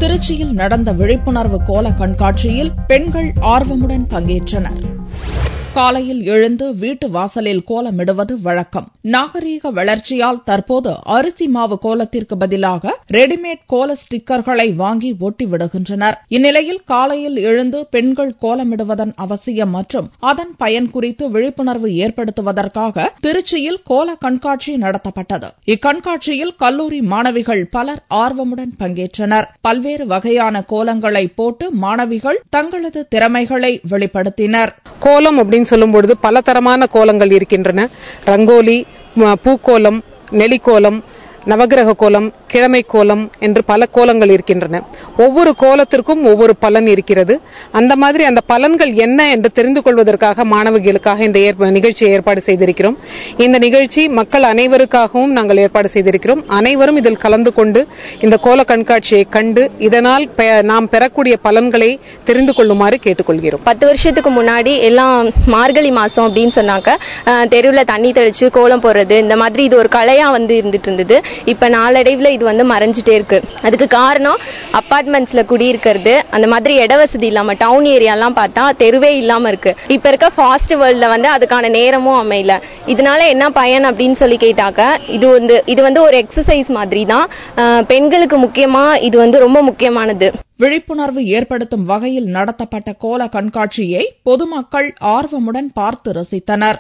திருச்சியில் நடந்த விழிப்புணர்வு கோல கண்காட்சியில் பெண்கள் ஆர்வமுடன் பங்கேற்றனர். காலையில் எழுந்து வீட்டு வாசலில் கோலமிடுவது வழக்கம். நாகரீக வளர்ச்சியால் தற்போது அரிசி மாவு கோலத்திற்கு பதிலாக ரெடிமேட் கோல ஸ்டிக்கர்களை வாங்கி ஒட்டி விடுகின்றனர். இந்நிலையில் காலையில் எழுந்து பெண்கள் கோலமிடுவதன் அவசியம் மற்றும் அதன் பயன் குறித்து விழிப்புணர்வு ஏற்படுத்துவதற்காக திருச்சியில் கோல கண்காட்சி நடத்தப்பட்டது. இக்கண்காட்சியில் கல்லூரி மாணவிகள் பலர் ஆர்வமுடன் பங்கேற்றனர். பல்வேறு வகையான கோலங்களை போட்டு மாணவிகள் தங்களது திறமைகளை வெளிப்படுத்தினர். கோலம் அப்படின்னு சொல்லும்பொழுது பல தரமான கோலங்கள் இருக்கின்றன. ரங்கோலி, பூக்கோலம், நெலிக்கோலம், நவகிரக கோலம், கிழமை கோலம் என்று பல கோலங்கள் இருக்கின்றன. ஒவ்வொரு கோலத்திற்கும் ஒவ்வொரு பலன் இருக்கிறது. அந்த மாதிரி அந்த பலன்கள் என்ன என்று தெரிந்து கொள்வதற்காக மாணவிகளுக்காக இந்த நிகழ்ச்சியை ஏற்பாடு செய்திருக்கிறோம். இந்த நிகழ்ச்சி மக்கள் அனைவருக்காகவும் நாங்கள் ஏற்பாடு செய்திருக்கிறோம். அனைவரும் இதில் கலந்து கொண்டு இந்த கோல கண்காட்சியை கண்டு இதனால் நாம் பெறக்கூடிய பலன்களை தெரிந்து கொள்ளுமாறு கேட்டுக்கொள்கிறோம். 10 வருஷத்துக்கு முன்னாடி எல்லாம் மார்கழி மாசம் அப்படின்னு சொன்னாக்க தெருவில் தண்ணி தெளிச்சு கோலம் போடுறது, இந்த மாதிரி இது ஒரு கலையா இருந்துட்டு இருந்தது. இப்ப நாளடைவில் இது மறைஞ்சிட்டே இருக்கு. அதுக்கு காரணம் அபார்ட்மெண்ட்ஸ்ல குடியிருக்கிறது, அந்த மாதிரி இட வசதி இல்லாம டவுன் ஏரியாலாம் பார்த்தா தெருவே இல்லாம இருக்கு. இப்ப இருக்க ஃபாஸ்ட் வேர்ல்ட்ல அதுக்கான நேரமும் அமையல. இதனால என்ன பயன் அப்படின்னு சொல்லி கேட்டாக்க இது ஒரு எக்ஸசைஸ் மாதிரி தான். பெண்களுக்கு முக்கியமா இது ரொம்ப முக்கியமானது. விழிப்புணர்வு ஏற்படுத்தும் வகையில் நடத்தப்பட்ட கோல கண்காட்சியை பொதுமக்கள் ஆர்வமுடன் பார்த்து ரசித்தனர்.